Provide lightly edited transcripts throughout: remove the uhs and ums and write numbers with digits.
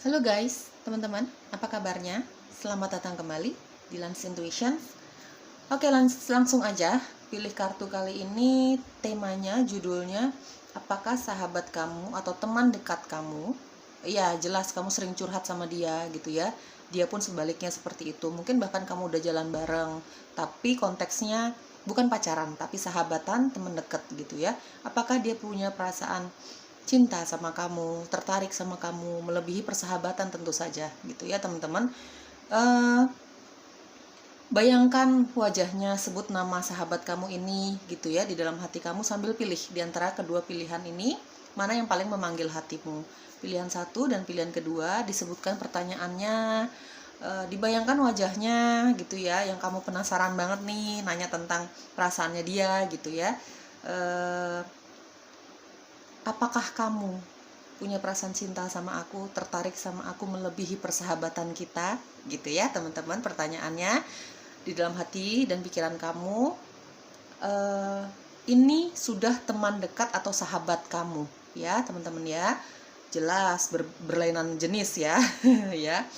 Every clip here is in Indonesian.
Halo guys, teman-teman, apa kabarnya? Selamat datang kembali di Lance Intuition. Oke, langsung aja pilih kartu kali ini. Temanya, judulnya, apakah sahabat kamu atau teman dekat kamu? Ya, jelas kamu sering curhat sama dia gitu ya. Dia pun sebaliknya seperti itu. Mungkin bahkan kamu udah jalan bareng, tapi konteksnya bukan pacaran, tapi sahabatan, teman dekat gitu ya. Apakah dia punya perasaan cinta sama kamu, tertarik sama kamu, melebihi persahabatan tentu saja gitu ya teman-teman. Bayangkan wajahnya, sebut nama sahabat kamu ini gitu ya di dalam hati kamu sambil pilih di antara kedua pilihan ini mana yang paling memanggil hatimu. Pilihan satu dan pilihan kedua, disebutkan pertanyaannya, dibayangkan wajahnya gitu ya, yang kamu penasaran banget nih, nanya tentang perasaannya dia gitu ya. Apakah kamu punya perasaan cinta sama aku, tertarik sama aku melebihi persahabatan kita? Gitu ya teman-teman pertanyaannya. Di dalam hati dan pikiran kamu, ini sudah teman dekat atau sahabat kamu ya teman-teman ya. Jelas berlainan jenis ya. Ya.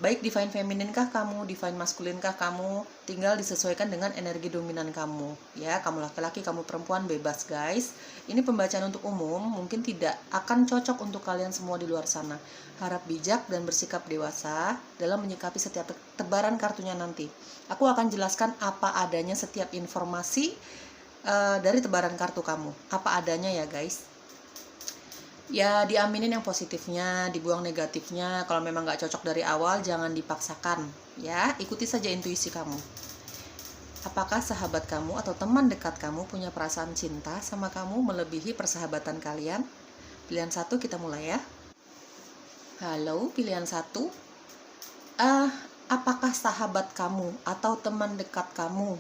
Baik divine feminin kah kamu, divine maskulin kah kamu, tinggal disesuaikan dengan energi dominan kamu ya. Kamu laki-laki, kamu perempuan, bebas guys. Ini pembacaan untuk umum, mungkin tidak akan cocok untuk kalian semua di luar sana. Harap bijak dan bersikap dewasa dalam menyikapi setiap tebaran kartunya nanti. Aku akan jelaskan apa adanya setiap informasi dari tebaran kartu kamu, apa adanya ya guys. Ya diaminin yang positifnya, dibuang negatifnya. Kalau memang nggak cocok dari awal, jangan dipaksakan ya, ikuti saja intuisi kamu. Apakah sahabat kamu atau teman dekat kamu punya perasaan cinta sama kamu melebihi persahabatan kalian? Pilihan satu, kita mulai ya. Halo, pilihan satu. Apakah sahabat kamu atau teman dekat kamu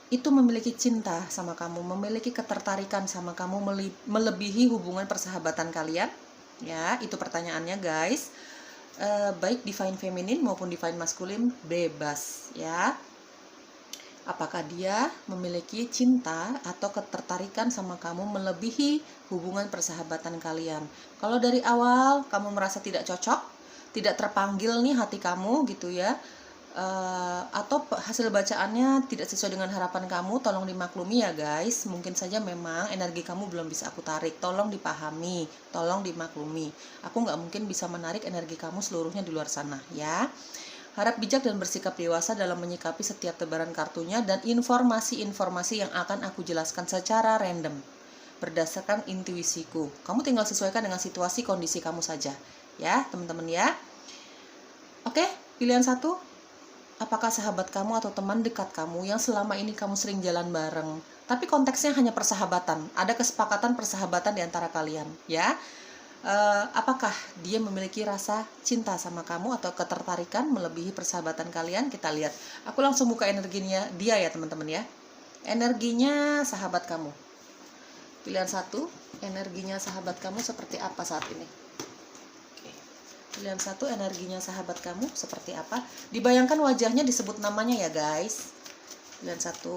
itu memiliki cinta sama kamu, memiliki ketertarikan sama kamu melebihi hubungan persahabatan kalian? Ya, itu pertanyaannya guys. Baik divine feminin maupun divine maskulin, bebas ya. Apakah dia memiliki cinta atau ketertarikan sama kamu melebihi hubungan persahabatan kalian? Kalau dari awal kamu merasa tidak cocok, tidak terpanggil nih hati kamu gitu ya, atau hasil bacaannya tidak sesuai dengan harapan kamu, tolong dimaklumi ya guys. Mungkin saja memang energi kamu belum bisa aku tarik, tolong dipahami, tolong dimaklumi. Aku nggak mungkin bisa menarik energi kamu seluruhnya di luar sana ya. Harap bijak dan bersikap dewasa dalam menyikapi setiap tebaran kartunya dan informasi-informasi yang akan aku jelaskan secara random berdasarkan intuisiku. Kamu tinggal sesuaikan dengan situasi kondisi kamu saja ya teman-teman ya. Oke, pilihan satu. Apakah sahabat kamu atau teman dekat kamu yang selama ini kamu sering jalan bareng, tapi konteksnya hanya persahabatan, ada kesepakatan persahabatan di antara kalian ya. Apakah dia memiliki rasa cinta sama kamu atau ketertarikan melebihi persahabatan kalian? Kita lihat. Aku langsung buka energinya dia ya teman-teman ya. Energinya sahabat kamu. Pilihan satu, energinya sahabat kamu seperti apa saat ini? Pilihan satu, energinya sahabat kamu seperti apa? Dibayangkan wajahnya, disebut namanya ya guys. Pilihan satu.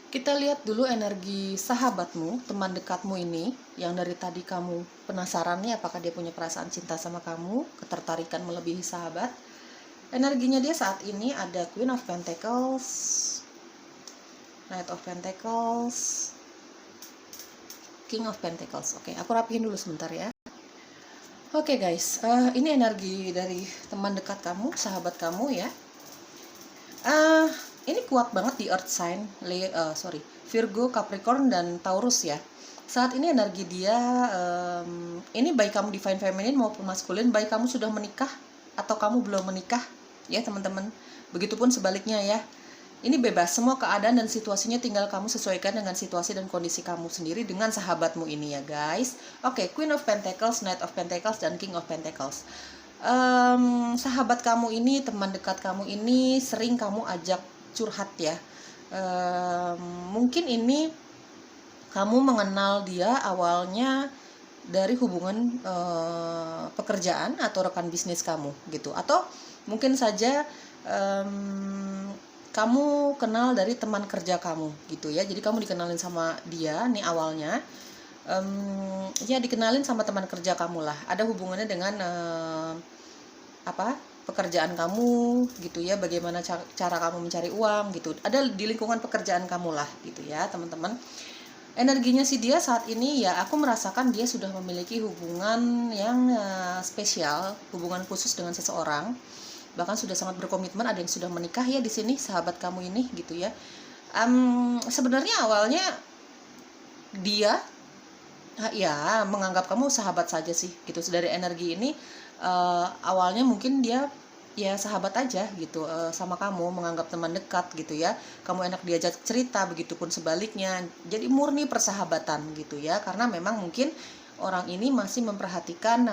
Kita lihat dulu energi sahabatmu, teman dekatmu ini, yang dari tadi kamu penasaran nih apakah dia punya perasaan cinta sama kamu, ketertarikan melebihi sahabat. Energinya dia saat ini ada Queen of Pentacles, Knight of Pentacles, King of Pentacles. Oke, aku rapihin dulu sebentar ya. Oke guys, ini energi dari teman dekat kamu, sahabat kamu ya. Ini kuat banget di Earth sign, Virgo, Capricorn, dan Taurus ya. Saat ini energi dia, ini baik kamu divine feminine maupun maskulin, baik kamu sudah menikah atau kamu belum menikah ya teman-teman. Begitupun sebaliknya ya. Ini bebas, semua keadaan dan situasinya tinggal kamu sesuaikan dengan situasi dan kondisi kamu sendiri dengan sahabatmu ini ya guys. Oke, Queen of Pentacles, Knight of Pentacles, dan King of Pentacles. Sahabat kamu ini, teman dekat kamu ini sering kamu ajak curhat ya. Mungkin ini kamu mengenal dia awalnya dari hubungan pekerjaan atau rekan bisnis kamu gitu. Atau mungkin saja kamu kenal dari teman kerja kamu gitu ya. Jadi kamu dikenalin sama dia nih awalnya. Ya dikenalin sama teman kerja kamu lah, ada hubungannya dengan pekerjaan kamu gitu ya, bagaimana cara kamu mencari uang gitu, ada di lingkungan pekerjaan kamu lah gitu ya teman-teman. Energinya sih dia saat ini ya, aku merasakan dia sudah memiliki hubungan yang spesial, hubungan khusus dengan seseorang, bahkan sudah sangat berkomitmen, ada yang sudah menikah ya di sini sahabat kamu ini gitu ya. Sebenarnya awalnya dia ya menganggap kamu sahabat saja sih gitu. Dari energi ini awalnya mungkin dia ya sahabat aja gitu sama kamu, menganggap teman dekat gitu ya, kamu enak diajak cerita, begitupun sebaliknya, jadi murni persahabatan gitu ya, karena memang mungkin orang ini masih memperhatikan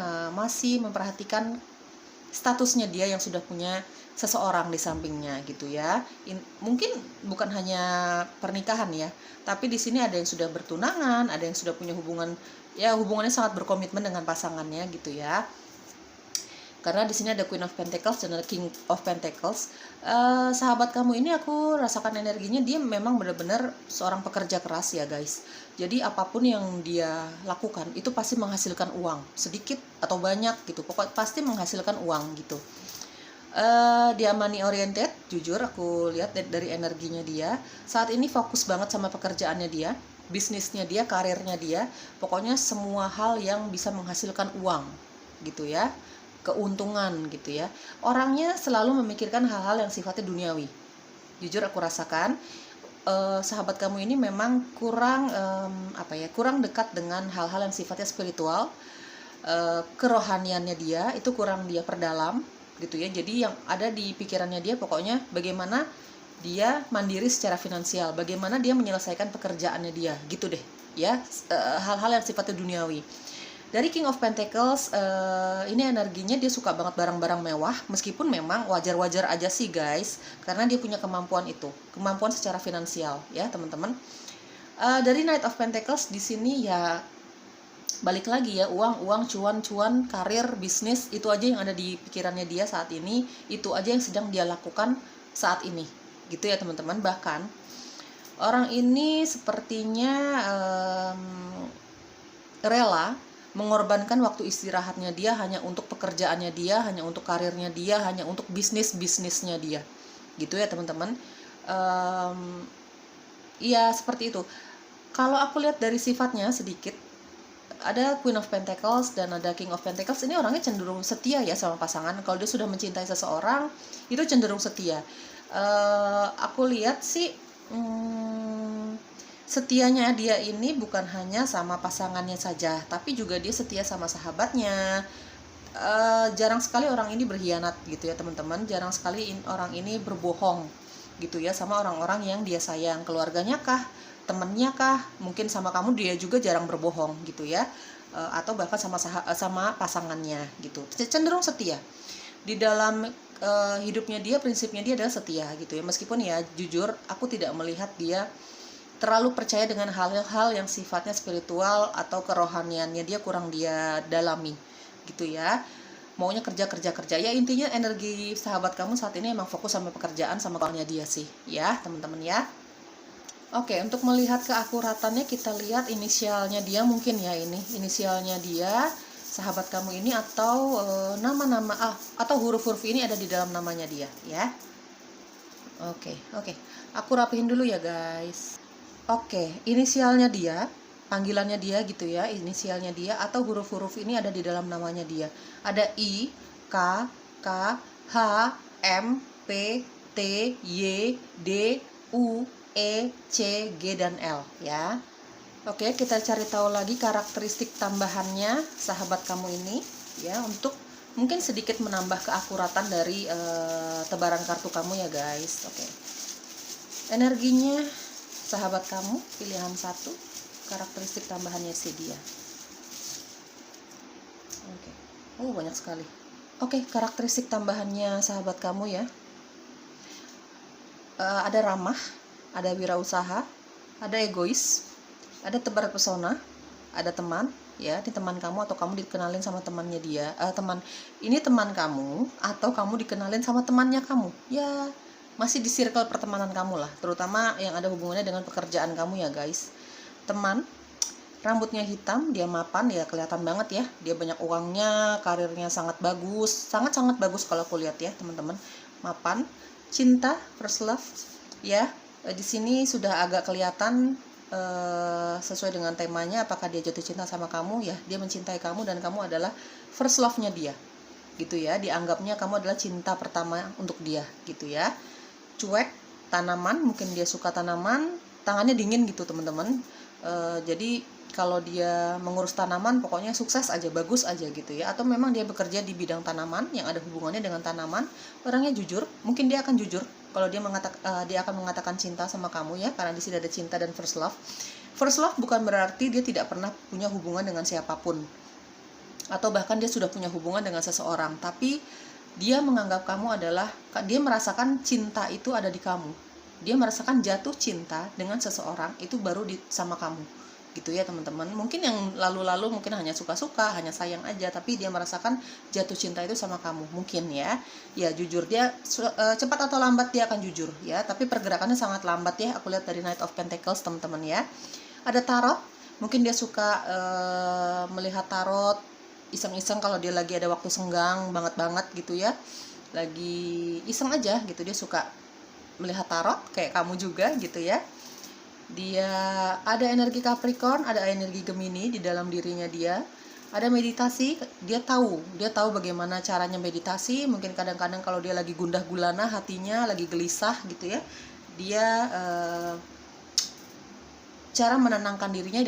statusnya dia yang sudah punya seseorang di sampingnya gitu ya. Mungkin bukan hanya pernikahan ya, tapi di sini ada yang sudah bertunangan, ada yang sudah punya hubungan, ya hubungannya sangat berkomitmen dengan pasangannya gitu ya. Karena di sini ada Queen of Pentacles dan ada King of Pentacles. Sahabat kamu ini aku rasakan energinya, dia memang benar-benar seorang pekerja keras ya guys. Jadi apapun yang dia lakukan itu pasti menghasilkan uang, sedikit atau banyak gitu, pokoknya pasti menghasilkan uang gitu. Dia money oriented, jujur aku lihat dari energinya dia saat ini fokus banget sama pekerjaannya dia, bisnisnya dia, karirnya dia, pokoknya semua hal yang bisa menghasilkan uang gitu ya, keuntungan gitu ya. Orangnya selalu memikirkan hal-hal yang sifatnya duniawi. Jujur aku rasakan sahabat kamu ini memang kurang kurang dekat dengan hal-hal yang sifatnya spiritual. Kerohaniannya dia itu kurang dia perdalam gitu ya. Jadi yang ada di pikirannya dia pokoknya bagaimana dia mandiri secara finansial, bagaimana dia menyelesaikan pekerjaannya dia gitu deh ya, hal-hal yang sifatnya duniawi. Dari King of Pentacles ini energinya dia suka banget barang-barang mewah, meskipun memang wajar-wajar aja sih guys, karena dia punya kemampuan itu, kemampuan secara finansial ya teman-teman. Dari Knight of Pentacles di sini ya balik lagi ya, uang, cuan, karir, bisnis, itu aja yang ada di pikirannya dia saat ini, itu aja yang sedang dia lakukan saat ini gitu ya teman-teman. Bahkan orang ini sepertinya rela mengorbankan waktu istirahatnya dia hanya untuk pekerjaannya dia, hanya untuk karirnya dia, hanya untuk bisnisnya dia gitu ya teman-teman. Iya seperti itu. Kalau aku lihat dari sifatnya sedikit, ada Queen of Pentacles dan ada King of Pentacles, ini orangnya cenderung setia ya sama pasangan. Kalau dia sudah mencintai seseorang itu cenderung setia. Aku lihat sih setianya dia ini bukan hanya sama pasangannya saja, tapi juga dia setia sama sahabatnya. Jarang sekali orang ini berkhianat gitu ya teman-teman, jarang sekali orang ini berbohong gitu ya sama orang-orang yang dia sayang, keluarganya kah, temennya kah, mungkin sama kamu dia juga jarang berbohong gitu ya, atau bahkan sama pasangannya gitu, cenderung setia di dalam hidupnya dia. Prinsipnya dia adalah setia gitu ya, meskipun ya jujur aku tidak melihat dia terlalu percaya dengan hal-hal yang sifatnya spiritual atau kerohaniannya dia kurang dia dalami gitu ya. Maunya kerja ya, intinya energi sahabat kamu saat ini emang fokus sama pekerjaan sama keluarganya dia sih ya teman-teman ya. Oke, untuk melihat keakuratannya kita lihat inisialnya dia mungkin ya, ini inisialnya dia sahabat kamu ini, atau nama-nama atau huruf-huruf ini ada di dalam namanya dia ya. Oke, aku rapihin dulu ya guys. Oke, inisialnya dia, panggilannya dia gitu ya, inisialnya dia atau huruf-huruf ini ada di dalam namanya dia. Ada I, K, K, H, M, P, T, Y, D, U, E, C, G, dan L ya. Oke, kita cari tahu lagi karakteristik tambahannya sahabat kamu ini ya, untuk mungkin sedikit menambah keakuratan dari tebaran kartu kamu ya guys. Oke, energinya sahabat kamu, pilihan 1, karakteristik tambahannya si dia. Oke. Banyak sekali. Oke, karakteristik tambahannya sahabat kamu ya. Ada ramah, ada wirausaha, ada egois, ada tebar pesona, ada teman ya. Ini teman kamu atau kamu dikenalin sama temannya dia. Ini teman kamu atau kamu dikenalin sama temannya kamu ya, masih di circle pertemanan kamu lah, terutama yang ada hubungannya dengan pekerjaan kamu ya guys. Teman Rambutnya hitam, dia mapan, ya kelihatan banget ya. Dia banyak uangnya, karirnya sangat bagus, sangat-sangat bagus kalau aku lihat ya teman-teman. Mapan, cinta, first love, ya. Di sini sudah agak kelihatan sesuai dengan temanya, apakah dia jatuh cinta sama kamu ya. Dia mencintai kamu dan kamu adalah first love-nya dia, gitu ya. Dianggapnya kamu adalah cinta pertama untuk dia, gitu ya. Cuek, tanaman, mungkin dia suka tanaman, tangannya dingin gitu teman-teman. Jadi kalau dia mengurus tanaman pokoknya sukses aja, bagus aja gitu ya. Atau memang dia bekerja di bidang tanaman yang ada hubungannya dengan tanaman, orangnya jujur, mungkin dia akan jujur kalau dia akan mengatakan cinta sama kamu ya, karena di sini ada cinta dan first love. First love bukan berarti dia tidak pernah punya hubungan dengan siapapun, atau bahkan dia sudah punya hubungan dengan seseorang, tapi dia menganggap kamu adalah, dia merasakan cinta itu ada di kamu. Dia merasakan jatuh cinta dengan seseorang itu baru sama kamu, gitu ya teman-teman. Mungkin yang lalu-lalu mungkin hanya suka-suka, hanya sayang aja, tapi dia merasakan jatuh cinta itu sama kamu, mungkin ya. Ya jujur, dia cepat atau lambat dia akan jujur ya, tapi pergerakannya sangat lambat ya. Aku lihat dari Knight of Pentacles teman-teman ya. Ada tarot, mungkin dia suka melihat tarot iseng-iseng kalau dia lagi ada waktu senggang banget gitu ya, lagi iseng aja gitu, dia suka melihat tarot kayak kamu juga gitu ya. Dia ada energi Capricorn, ada energi Gemini di dalam dirinya dia. Ada meditasi, dia tahu bagaimana caranya meditasi. Mungkin kadang-kadang kalau dia lagi gundah gulana hatinya, lagi gelisah gitu ya, dia cara menenangkan dirinya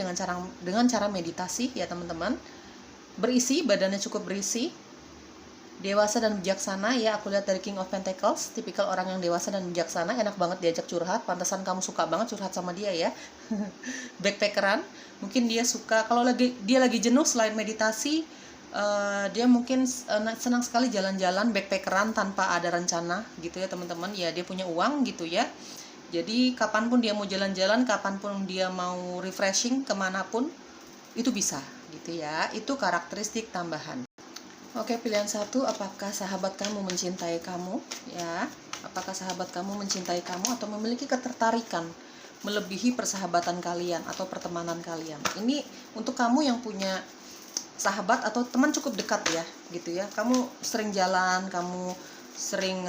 dengan cara meditasi ya teman-teman. Berisi, badannya cukup berisi, dewasa dan bijaksana ya. Aku lihat dari King of Pentacles, tipikal orang yang dewasa dan bijaksana, enak banget diajak curhat, pantesan kamu suka banget curhat sama dia ya. Backpackeran, mungkin dia suka kalau dia lagi jenuh, selain meditasi, dia mungkin senang sekali jalan-jalan backpackeran tanpa ada rencana gitu ya teman-teman. Ya dia punya uang gitu ya, jadi kapanpun dia mau jalan-jalan, kapanpun dia mau refreshing kemanapun itu bisa gitu ya. Itu karakteristik tambahan. Oke, pilihan 1, apakah sahabat kamu mencintai kamu ya? Apakah sahabat kamu mencintai kamu atau memiliki ketertarikan melebihi persahabatan kalian atau pertemanan kalian? Ini untuk kamu yang punya sahabat atau teman cukup dekat ya, gitu ya. Kamu sering jalan, kamu sering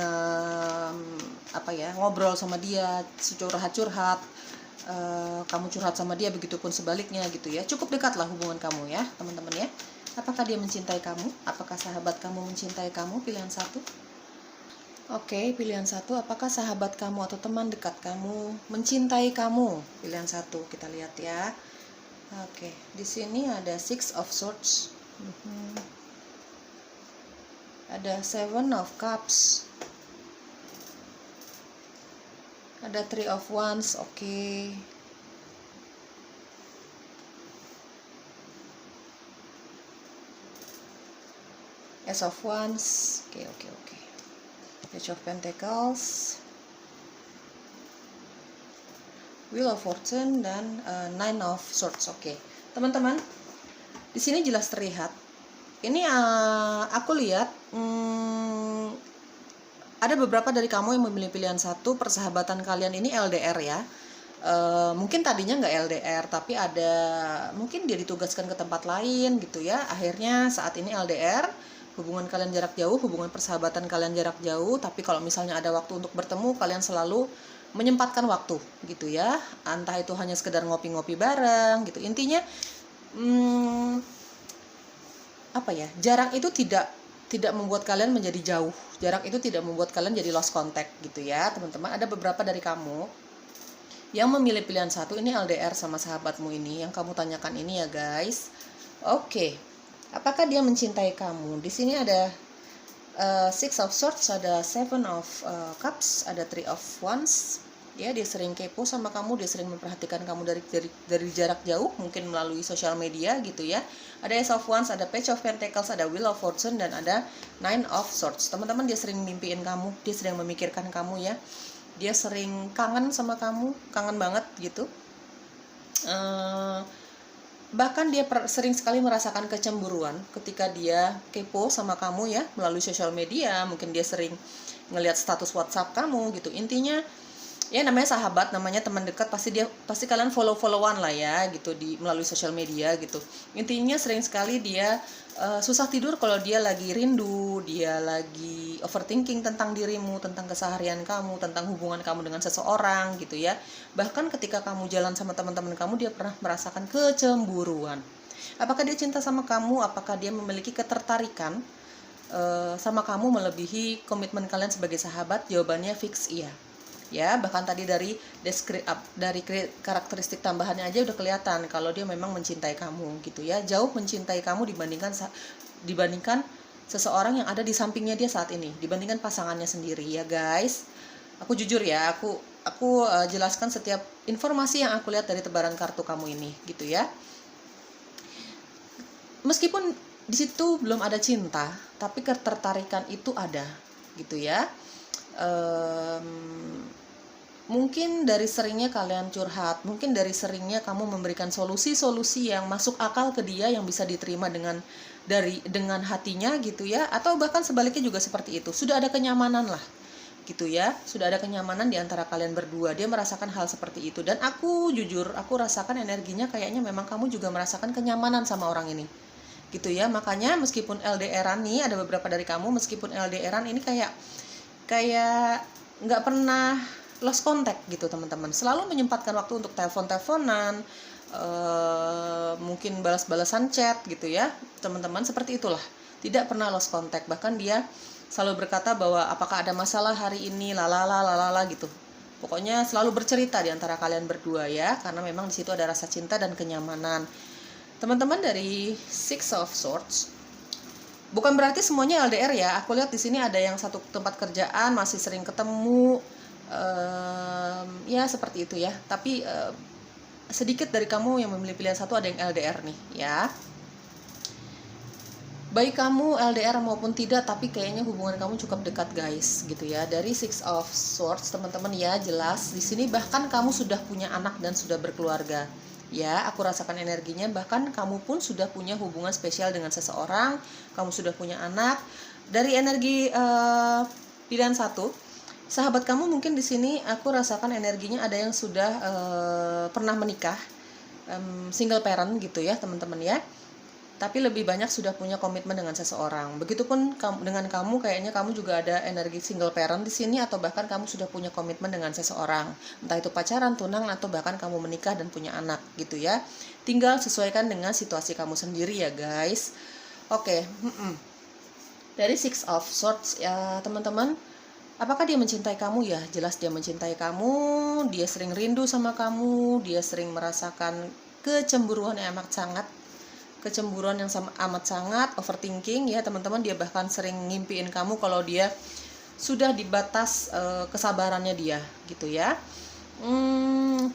ngobrol sama dia, curhat-curhat, kamu curhat sama dia, begitupun sebaliknya gitu ya. Cukup dekat lah hubungan kamu ya, teman-teman ya. Apakah dia mencintai kamu? Apakah sahabat kamu mencintai kamu? Pilihan 1. Oke, pilihan 1. Apakah sahabat kamu atau teman dekat kamu mencintai kamu? Pilihan 1. Kita lihat ya. Oke, di sini ada Six of Swords. Ada Seven of Cups. Ada Three of Wands. Oke. Ace of Wands. Oke. Page of Pentacles, Wheel of Fortune, dan Nine of Swords. Oke, teman-teman, di sini jelas terlihat. Ini aku lihat ada beberapa dari kamu yang memilih pilihan 1. Persahabatan kalian ini LDR ya. Mungkin tadinya nggak LDR, tapi mungkin dia ditugaskan ke tempat lain gitu ya. Akhirnya saat ini LDR. Hubungan kalian jarak jauh, hubungan persahabatan kalian jarak jauh, tapi kalau misalnya ada waktu untuk bertemu, kalian selalu menyempatkan waktu gitu ya. Entah itu hanya sekedar ngopi-ngopi bareng gitu. Intinya jarak itu tidak membuat kalian menjadi jauh. Jarak itu tidak membuat kalian jadi lost contact gitu ya, teman-teman. Ada beberapa dari kamu yang memilih pilihan 1 ini LDR sama sahabatmu ini, yang kamu tanyakan ini ya guys. Oke. Apakah dia mencintai kamu? Di sini ada Six of Swords, ada Seven of Cups, ada Three of Wands. Ya, dia sering kepo sama kamu, dia sering memperhatikan kamu dari jarak jauh, mungkin melalui sosial media gitu ya. Ada Ace of Wands, ada Page of Pentacles, ada Wheel of Fortune, dan ada Nine of Swords. Teman-teman, dia sering mimpiin kamu, dia sering memikirkan kamu ya. Dia sering kangen sama kamu, kangen banget gitu. Bahkan dia sering sekali merasakan kecemburuan ketika dia kepo sama kamu ya, melalui sosial media. Mungkin dia sering ngelihat status WhatsApp kamu gitu. Intinya ya namanya sahabat, namanya teman dekat, pasti kalian follow-followan lah ya gitu di melalui sosial media gitu. Intinya sering sekali dia susah tidur kalau dia lagi rindu, dia lagi overthinking tentang dirimu, tentang keseharian kamu, tentang hubungan kamu dengan seseorang gitu ya. Bahkan ketika kamu jalan sama teman-teman kamu, dia pernah merasakan kecemburuan. Apakah dia cinta sama kamu? Apakah dia memiliki ketertarikan sama kamu melebihi komitmen kalian sebagai sahabat? Jawabannya fix iya. Ya, bahkan tadi dari karakteristik tambahannya aja udah kelihatan kalau dia memang mencintai kamu gitu ya. Jauh mencintai kamu dibandingkan seseorang yang ada di sampingnya dia saat ini, dibandingkan pasangannya sendiri ya, guys. Aku jujur ya, aku jelaskan setiap informasi yang aku lihat dari tebaran kartu kamu ini gitu ya. Meskipun di situ belum ada cinta, tapi ketertarikan itu ada gitu ya. Mungkin dari seringnya kalian curhat, mungkin dari seringnya kamu memberikan solusi-solusi yang masuk akal ke dia, yang bisa diterima dengan hatinya gitu ya, atau bahkan sebaliknya juga seperti itu. Sudah ada kenyamanan lah gitu ya, sudah ada kenyamanan di antara kalian berdua. Dia merasakan hal seperti itu, dan aku jujur, aku rasakan energinya kayaknya memang kamu juga merasakan kenyamanan sama orang ini gitu ya. Makanya meskipun LDRan nih, ada beberapa dari kamu meskipun LDRan ini kayak nggak pernah lost contact gitu teman-teman, selalu menyempatkan waktu untuk telepon-teleponan, mungkin balas-balasan chat gitu ya teman-teman, seperti itulah, tidak pernah lost contact. Bahkan dia selalu berkata bahwa apakah ada masalah hari ini, lalala gitu. Pokoknya selalu bercerita di antara kalian berdua ya, karena memang di situ ada rasa cinta dan kenyamanan. Teman-teman dari Six of Swords, bukan berarti semuanya LDR ya. Aku lihat di sini ada yang satu tempat kerjaan, masih sering ketemu, ya seperti itu ya. Tapi sedikit dari kamu yang memilih pilihan satu ada yang LDR nih ya. Baik kamu LDR maupun tidak, tapi kayaknya hubungan kamu cukup dekat guys gitu ya. Dari Six of Swords teman-teman ya, jelas di sini bahkan kamu sudah punya anak dan sudah berkeluarga. Ya, aku rasakan energinya, bahkan kamu pun sudah punya hubungan spesial dengan seseorang, kamu sudah punya anak. Dari energi pilihan satu, sahabat kamu mungkin di sini aku rasakan energinya ada yang sudah pernah menikah, single parent gitu ya teman-teman ya. Tapi lebih banyak sudah punya komitmen dengan seseorang. Begitupun dengan kamu, kayaknya kamu juga ada energi single parent di sini, atau bahkan kamu sudah punya komitmen dengan seseorang. Entah itu pacaran, tunangan, atau bahkan kamu menikah dan punya anak gitu ya. Tinggal sesuaikan dengan situasi kamu sendiri ya guys. Oke. Dari Six of Swords ya teman-teman, apakah dia mencintai kamu? Ya, jelas dia mencintai kamu. Dia sering rindu sama kamu, dia sering merasakan kecemburuan yang amat sangat, amat sangat, overthinking ya teman-teman. Dia bahkan sering ngimpiin kamu kalau dia sudah di batas kesabarannya dia gitu ya.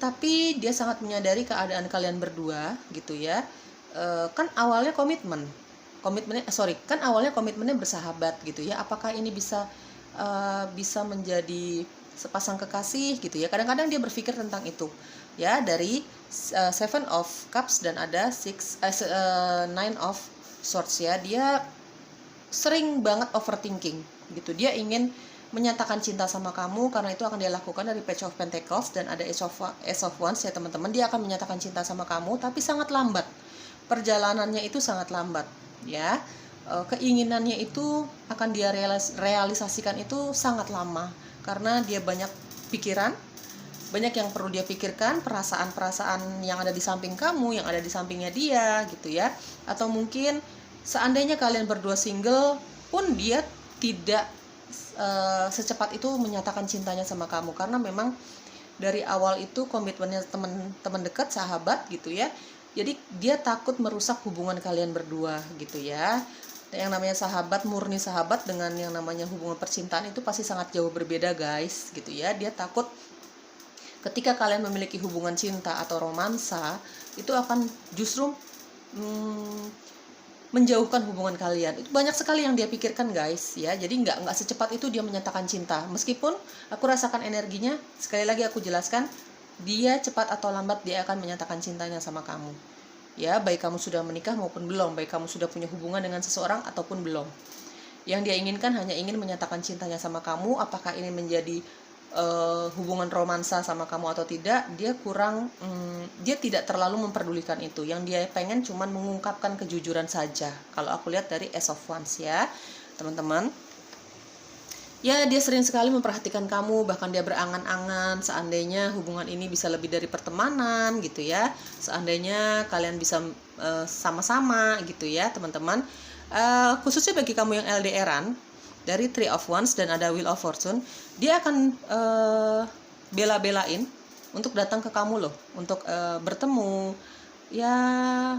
Tapi dia sangat menyadari keadaan kalian berdua gitu ya. Kan awalnya komitmennya bersahabat gitu ya. Apakah ini bisa menjadi sepasang kekasih gitu ya? Kadang-kadang dia berpikir tentang itu ya. Dari Seven of Cups dan ada Nine of Swords ya, dia sering banget overthinking gitu. Dia ingin menyatakan cinta sama kamu, karena itu akan dia lakukan. Dari Page of Pentacles dan ada Ace of Wands ya teman-teman. Dia akan menyatakan cinta sama kamu, tapi sangat lambat. Perjalanannya itu sangat lambat ya. Keinginannya itu akan dia realisasikan itu sangat lama, karena dia banyak pikiran, banyak yang perlu dia pikirkan, perasaan-perasaan yang ada di samping kamu, yang ada di sampingnya dia gitu ya. Atau mungkin seandainya kalian berdua single pun, dia tidak secepat itu menyatakan cintanya sama kamu, karena memang dari awal itu komitmennya teman dekat, sahabat gitu ya. Jadi dia takut merusak hubungan kalian berdua gitu ya. Yang namanya sahabat, murni sahabat, dengan yang namanya hubungan percintaan itu pasti sangat jauh berbeda guys gitu ya. Dia takut ketika kalian memiliki hubungan cinta atau romansa, itu akan justru menjauhkan hubungan kalian. Itu banyak sekali yang dia pikirkan guys ya. Jadi nggak secepat itu dia menyatakan cinta. Meskipun aku rasakan energinya, sekali lagi aku jelaskan, dia cepat atau lambat dia akan menyatakan cintanya sama kamu ya. Baik kamu sudah menikah maupun belum, baik kamu sudah punya hubungan dengan seseorang ataupun belum, yang dia inginkan hanya ingin menyatakan cintanya sama kamu. Apakah ini menjadi hubungan romansa sama kamu atau tidak, dia kurang, dia tidak terlalu memperdulikan itu. Yang dia pengen cuman mengungkapkan kejujuran saja. Kalau aku lihat dari Ace of Wands ya, teman-teman. Ya, dia sering sekali memperhatikan kamu, bahkan dia berangan-angan seandainya hubungan ini bisa lebih dari pertemanan gitu ya. Seandainya kalian bisa sama-sama gitu ya, teman-teman. Khususnya bagi kamu yang LDRan, dari Three of Wands dan ada Wheel of Fortune, dia akan bela-belain untuk datang ke kamu loh, untuk bertemu, ya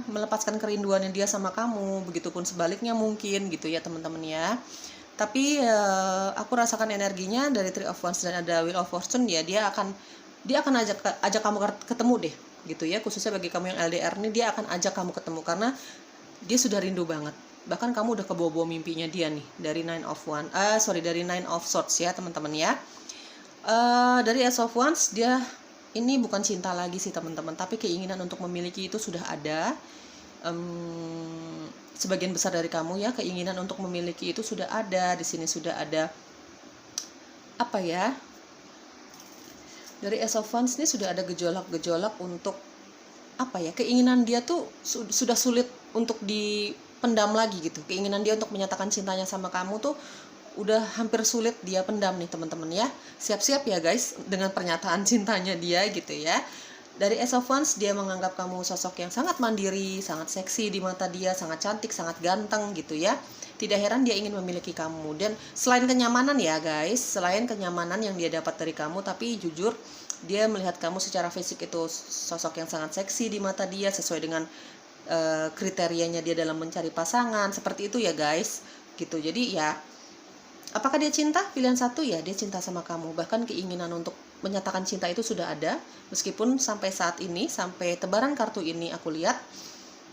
melepaskan kerinduannya dia sama kamu, begitupun sebaliknya mungkin gitu ya teman-teman ya. Tapi aku rasakan energinya dari Three of Wands dan ada Wheel of Fortune ya, dia akan ajak kamu ketemu deh gitu ya. Khususnya bagi kamu yang LDR nih, dia akan ajak kamu ketemu karena dia sudah rindu banget. Bahkan kamu udah kebawa-bawa mimpinya dia nih dari Nine of Swords ya teman-teman ya. Dari Ace of Wands, dia ini bukan cinta lagi sih teman-teman, tapi keinginan untuk memiliki itu sudah ada. Sebagian besar dari kamu ya, keinginan untuk memiliki itu sudah ada. Di sini sudah ada apa ya, dari Ace of Wands ini sudah ada gejolak-gejolak untuk apa ya, keinginan dia tuh sudah sulit untuk dipendam lagi gitu. Keinginan dia untuk menyatakan cintanya sama kamu tuh udah hampir sulit dia pendam nih teman-teman ya. Siap-siap ya guys dengan pernyataan cintanya dia gitu ya. Dari Ace of Wands, dia menganggap kamu sosok yang sangat mandiri, sangat seksi di mata dia, sangat cantik, sangat ganteng gitu ya. Tidak heran dia ingin memiliki kamu. Dan selain kenyamanan ya guys, selain kenyamanan yang dia dapat dari kamu, tapi jujur dia melihat kamu secara fisik itu sosok yang sangat seksi di mata dia, sesuai dengan kriterianya dia dalam mencari pasangan. Seperti itu ya guys gitu. Jadi ya, apakah dia cinta? Pilihan satu ya, dia cinta sama kamu. Bahkan keinginan untuk menyatakan cinta itu sudah ada. Meskipun sampai saat ini, sampai tebaran kartu ini aku lihat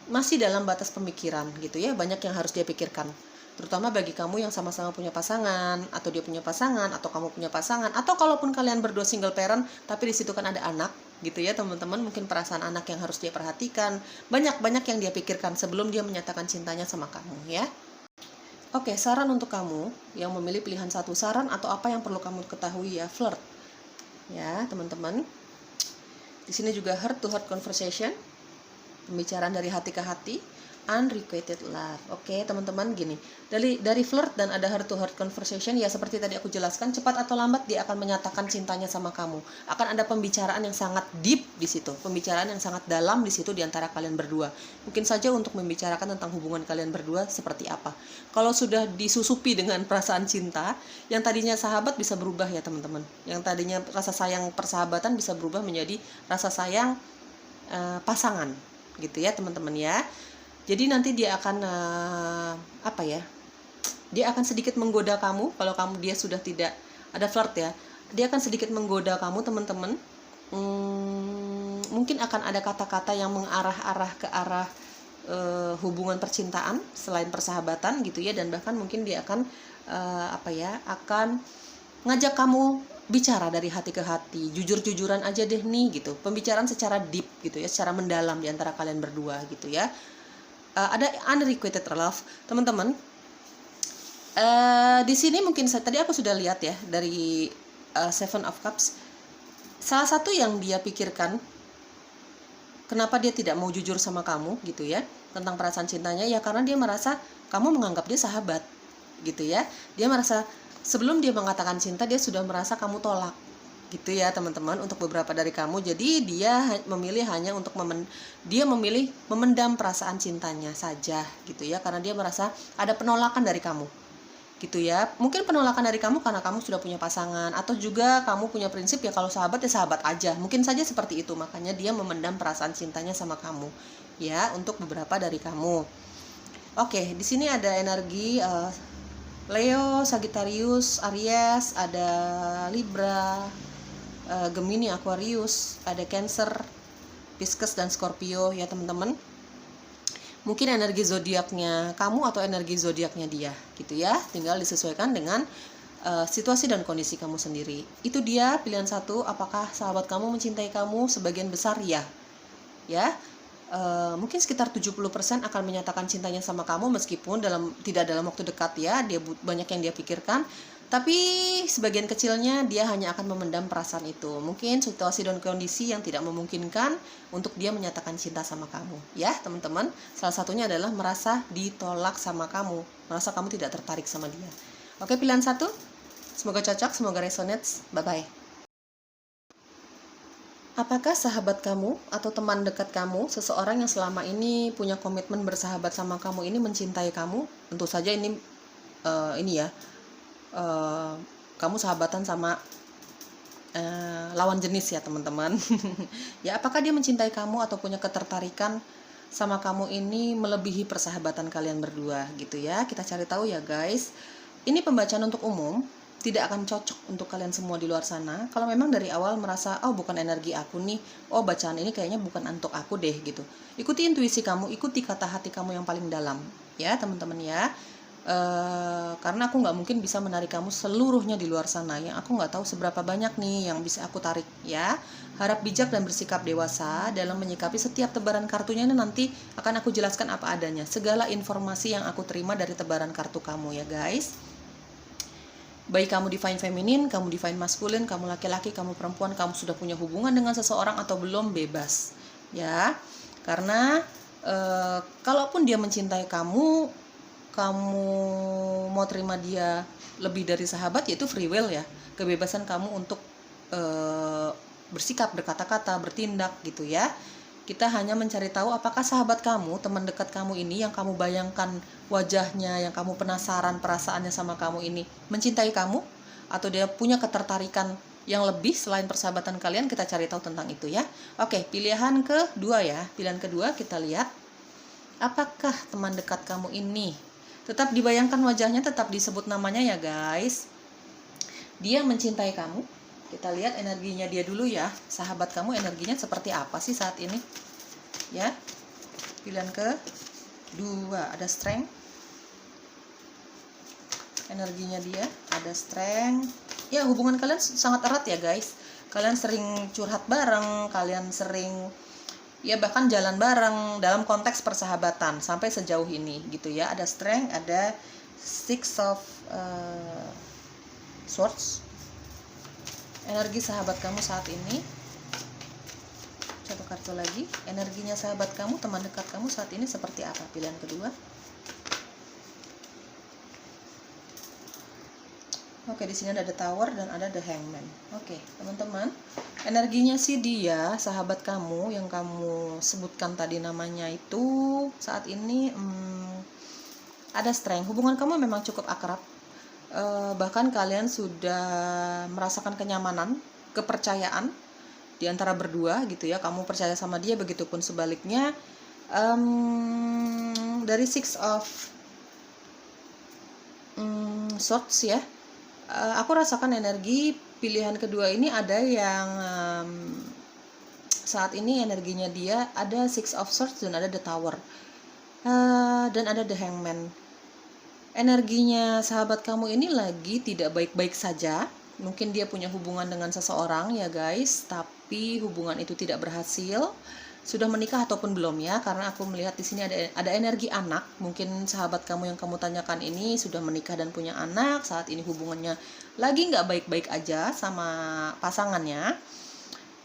masih dalam batas pemikiran gitu ya. Banyak yang harus dia pikirkan. Terutama bagi kamu yang sama-sama punya pasangan, atau dia punya pasangan, atau kamu punya pasangan, atau kalaupun kalian berdua single parent, tapi di situ kan ada anak gitu ya teman-teman. Mungkin perasaan anak yang harus dia perhatikan. Banyak-banyak yang dia pikirkan sebelum dia menyatakan cintanya sama kamu ya. Oke, saran untuk kamu yang memilih pilihan satu, saran atau apa yang perlu kamu ketahui ya, flirt. Ya, teman-teman. Di sini juga heart to heart conversation, pembicaraan dari hati ke hati, unrequited love. Oke, teman-teman, gini. Dari flirt dan ada heart to heart conversation, ya seperti tadi aku jelaskan, cepat atau lambat dia akan menyatakan cintanya sama kamu. Akan ada pembicaraan yang sangat deep di situ, pembicaraan yang sangat dalam di situ di antara kalian berdua. Mungkin saja untuk membicarakan tentang hubungan kalian berdua seperti apa. Kalau sudah disusupi dengan perasaan cinta, yang tadinya sahabat bisa berubah ya teman-teman. Yang tadinya rasa sayang persahabatan bisa berubah menjadi rasa sayang pasangan, gitu ya teman-teman ya. Jadi nanti dia akan apa ya? Dia akan sedikit menggoda kamu kalau dia sudah tidak ada flirt ya. Dia akan sedikit menggoda kamu teman-teman. Mungkin akan ada kata-kata yang mengarah-arah ke arah hubungan percintaan selain persahabatan gitu ya, dan bahkan mungkin dia akan akan ngajak kamu bicara dari hati ke hati, jujur-jujuran aja deh nih gitu. Pembicaraan secara deep gitu ya, secara mendalam di antara kalian berdua gitu ya. Ada unrequited love, teman-teman. Di sini mungkin tadi aku sudah lihat ya dari Seven of Cups. Salah satu yang dia pikirkan, kenapa dia tidak mau jujur sama kamu gitu ya tentang perasaan cintanya, ya karena dia merasa kamu menganggap dia sahabat gitu ya. Dia merasa sebelum dia mengatakan cinta, dia sudah merasa kamu tolak gitu ya teman-teman untuk beberapa dari kamu. Jadi dia memilih hanya untuk memilih memendam perasaan cintanya saja gitu ya, karena dia merasa ada penolakan dari kamu gitu ya. Mungkin penolakan dari kamu karena kamu sudah punya pasangan, atau juga kamu punya prinsip ya kalau sahabat ya sahabat aja. Mungkin saja seperti itu, makanya dia memendam perasaan cintanya sama kamu ya, untuk beberapa dari kamu. Oke, di sini ada energi Leo, Sagittarius, Aries, ada Libra, Gemini, Aquarius, ada Cancer, Pisces dan Scorpio ya teman-teman. Mungkin energi zodiaknya kamu atau energi zodiaknya dia gitu ya. Tinggal disesuaikan dengan situasi dan kondisi kamu sendiri. Itu dia pilihan satu. Apakah sahabat kamu mencintai kamu? Sebagian besar ya. Mungkin sekitar 70% akan menyatakan cintanya sama kamu, meskipun tidak dalam waktu dekat ya. Dia banyak yang dia pikirkan. Tapi sebagian kecilnya dia hanya akan memendam perasaan itu. Mungkin situasi dan kondisi yang tidak memungkinkan untuk dia menyatakan cinta sama kamu. Ya teman-teman, salah satunya adalah merasa ditolak sama kamu, merasa kamu tidak tertarik sama dia. Oke, pilihan 1. Semoga cocok, semoga resonates. Bye-bye. Apakah sahabat kamu atau teman dekat kamu, seseorang yang selama ini punya komitmen bersahabat sama kamu ini mencintai kamu? Tentu saja ini ya, kamu sahabatan sama lawan jenis ya teman-teman. Ya, apakah dia mencintai kamu atau punya ketertarikan sama kamu ini melebihi persahabatan kalian berdua gitu ya. Kita cari tahu ya guys. Ini pembacaan untuk umum, tidak akan cocok untuk kalian semua di luar sana. Kalau memang dari awal merasa, oh bukan energi aku nih, oh bacaan ini kayaknya bukan untuk aku deh gitu. Ikuti intuisi kamu, ikuti kata hati kamu yang paling dalam ya teman-teman ya. Karena aku nggak mungkin bisa menarik kamu seluruhnya di luar sana. Yang aku nggak tahu seberapa banyak nih yang bisa aku tarik ya. Harap bijak dan bersikap dewasa dalam menyikapi setiap tebaran kartunya. Ini nanti akan aku jelaskan apa adanya, segala informasi yang aku terima dari tebaran kartu kamu ya guys. Baik kamu divine feminin, kamu divine maskulin, kamu laki-laki, kamu perempuan, kamu sudah punya hubungan dengan seseorang atau belum, bebas ya. Karena kalaupun dia mencintai kamu mau terima dia lebih dari sahabat, yaitu free will ya, kebebasan kamu untuk bersikap, berkata-kata, bertindak gitu ya. Kita hanya mencari tahu apakah sahabat kamu, teman dekat kamu ini yang kamu bayangkan wajahnya, yang kamu penasaran perasaannya sama kamu ini mencintai kamu, atau dia punya ketertarikan yang lebih selain persahabatan kalian. Kita cari tahu tentang itu ya. Oke, pilihan kedua ya. Pilihan kedua kita lihat, apakah teman dekat kamu ini, tetap dibayangkan wajahnya, tetap disebut namanya ya guys, dia mencintai kamu. Kita lihat energinya dia dulu ya. Sahabat kamu energinya seperti apa sih saat ini ya. Pilihan kedua ada strength. Energinya dia ada strength ya. Hubungan kalian sangat erat ya guys. Kalian sering curhat bareng, kalian sering ya bahkan jalan bareng dalam konteks persahabatan sampai sejauh ini gitu ya. Ada strength, ada six of swords. Energi sahabat kamu saat ini, satu kartu lagi. Energinya sahabat kamu, teman dekat kamu saat ini seperti apa? Pilihan kedua. Oke, di sini ada the tower dan ada the hangman. Oke, teman-teman, energinya sih dia, sahabat kamu yang kamu sebutkan tadi namanya itu saat ini ada strength. Hubungan kamu memang cukup akrab. Bahkan kalian sudah merasakan kenyamanan, kepercayaan di antara berdua gitu ya. Kamu percaya sama dia, begitupun sebaliknya. Dari six of swords ya, aku rasakan energi pilihan kedua ini ada yang saat ini energinya dia ada six of swords dan ada the tower dan ada the hangman. Energinya sahabat kamu ini lagi tidak baik-baik saja. Mungkin dia punya hubungan dengan seseorang ya guys, tapi hubungan itu tidak berhasil. Sudah menikah ataupun belum ya? Karena aku melihat di sini ada energi anak. Mungkin sahabat kamu yang kamu tanyakan ini sudah menikah dan punya anak. Saat ini hubungannya lagi nggak baik-baik aja sama pasangannya.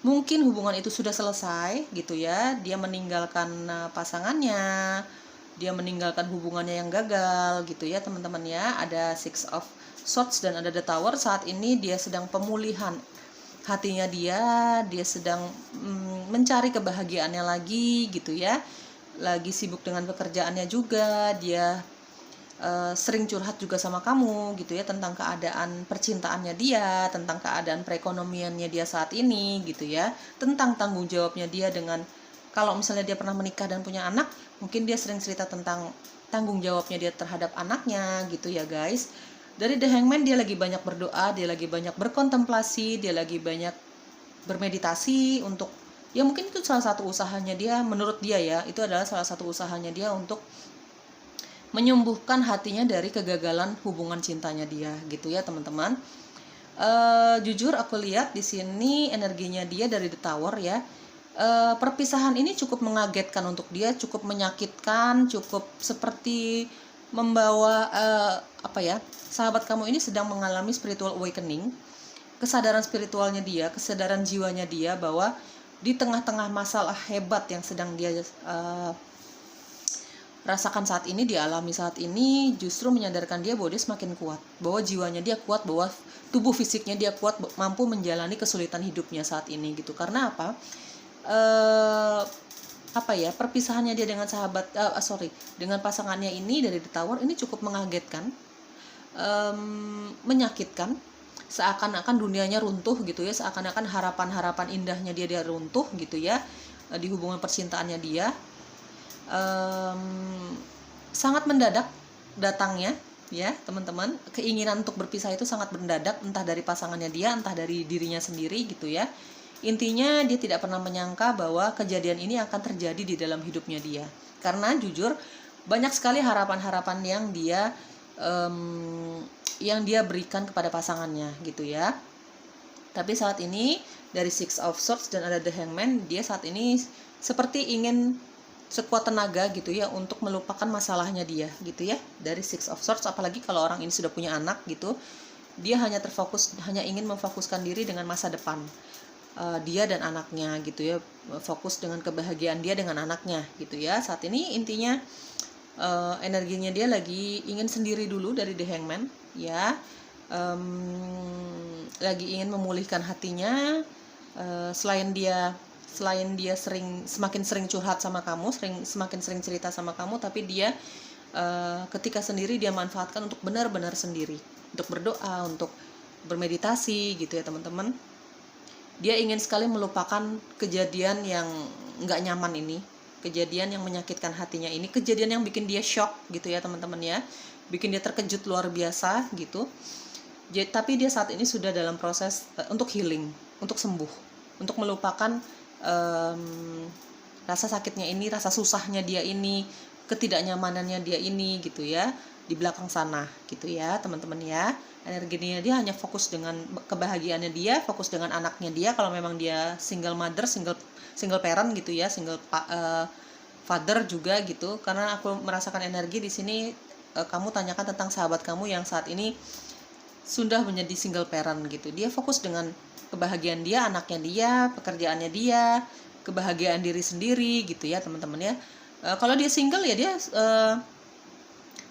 Mungkin hubungan itu sudah selesai gitu ya. Dia meninggalkan pasangannya, dia meninggalkan hubungannya yang gagal gitu ya teman-teman ya. Ada six of swords dan ada the tower. Saat ini dia sedang pemulihan hatinya, dia sedang mencari kebahagiaannya lagi gitu ya. Lagi sibuk dengan pekerjaannya juga. Dia sering curhat juga sama kamu gitu ya, tentang keadaan percintaannya dia, tentang keadaan perekonomiannya dia saat ini gitu ya, tentang tanggung jawabnya dia dengan, kalau misalnya dia pernah menikah dan punya anak, mungkin dia sering cerita tentang tanggung jawabnya dia terhadap anaknya gitu ya guys. Dari the hangman dia lagi banyak berdoa, dia lagi banyak berkontemplasi, dia lagi banyak bermeditasi untuk, ya mungkin itu salah satu usahanya dia, menurut dia ya, itu adalah salah satu usahanya dia untuk menyembuhkan hatinya dari kegagalan hubungan cintanya dia gitu ya teman-teman. Jujur aku lihat di sini energinya dia dari the tower ya. Perpisahan ini cukup mengagetkan untuk dia, cukup menyakitkan, cukup seperti membawa sahabat kamu ini sedang mengalami spiritual awakening, kesadaran spiritualnya dia, kesadaran jiwanya dia, bahwa di tengah-tengah masalah hebat yang sedang dia rasakan saat ini, dialami saat ini, justru menyadarkan dia bahwa dia semakin kuat, bahwa jiwanya dia kuat, bahwa tubuh fisiknya dia kuat, mampu menjalani kesulitan hidupnya saat ini gitu. Karena apa? Perpisahannya dia dengan dengan pasangannya ini dari The Tower ini cukup mengagetkan, menyakitkan, seakan-akan dunianya runtuh gitu ya, seakan-akan harapan-harapan indahnya dia runtuh gitu ya, di hubungan percintaannya dia. Sangat mendadak datangnya ya teman-teman, keinginan untuk berpisah itu sangat mendadak, entah dari pasangannya dia, entah dari dirinya sendiri gitu ya. Intinya dia tidak pernah menyangka bahwa kejadian ini akan terjadi di dalam hidupnya dia, karena jujur banyak sekali harapan-harapan yang dia berikan kepada pasangannya gitu ya. Tapi saat ini dari Six of Swords dan ada The Hangman, dia saat ini seperti ingin sekuat tenaga gitu ya untuk melupakan masalahnya dia gitu ya. Dari Six of Swords, apalagi kalau orang ini sudah punya anak gitu, dia hanya ingin memfokuskan diri dengan masa depan dia dan anaknya gitu ya, fokus dengan kebahagiaan dia dengan anaknya gitu ya. Saat ini intinya energinya dia lagi ingin sendiri dulu dari The Hangman ya, lagi ingin memulihkan hatinya. Selain dia semakin sering curhat sama kamu, semakin sering cerita sama kamu, tapi dia ketika sendiri dia manfaatkan untuk benar-benar sendiri, untuk berdoa, untuk bermeditasi gitu ya teman-teman. Dia ingin sekali melupakan kejadian yang nggak nyaman ini, kejadian yang menyakitkan hatinya ini, kejadian yang bikin dia shock gitu ya teman-teman ya, bikin dia terkejut luar biasa gitu. Tapi dia saat ini sudah dalam proses untuk healing, untuk sembuh, untuk melupakan rasa sakitnya ini, rasa susahnya dia ini, ketidaknyamanannya dia ini gitu ya, di belakang sana gitu ya teman-teman ya. Energinya dia hanya fokus dengan kebahagiaannya dia, fokus dengan anaknya dia, kalau memang dia single mother, single parent gitu ya, single father juga gitu. Karena aku merasakan energi di sini, kamu tanyakan tentang sahabat kamu yang saat ini sudah menjadi single parent gitu. Dia fokus dengan kebahagiaan dia, anaknya dia, pekerjaannya dia, kebahagiaan diri sendiri gitu ya teman-teman ya. Kalau dia single ya dia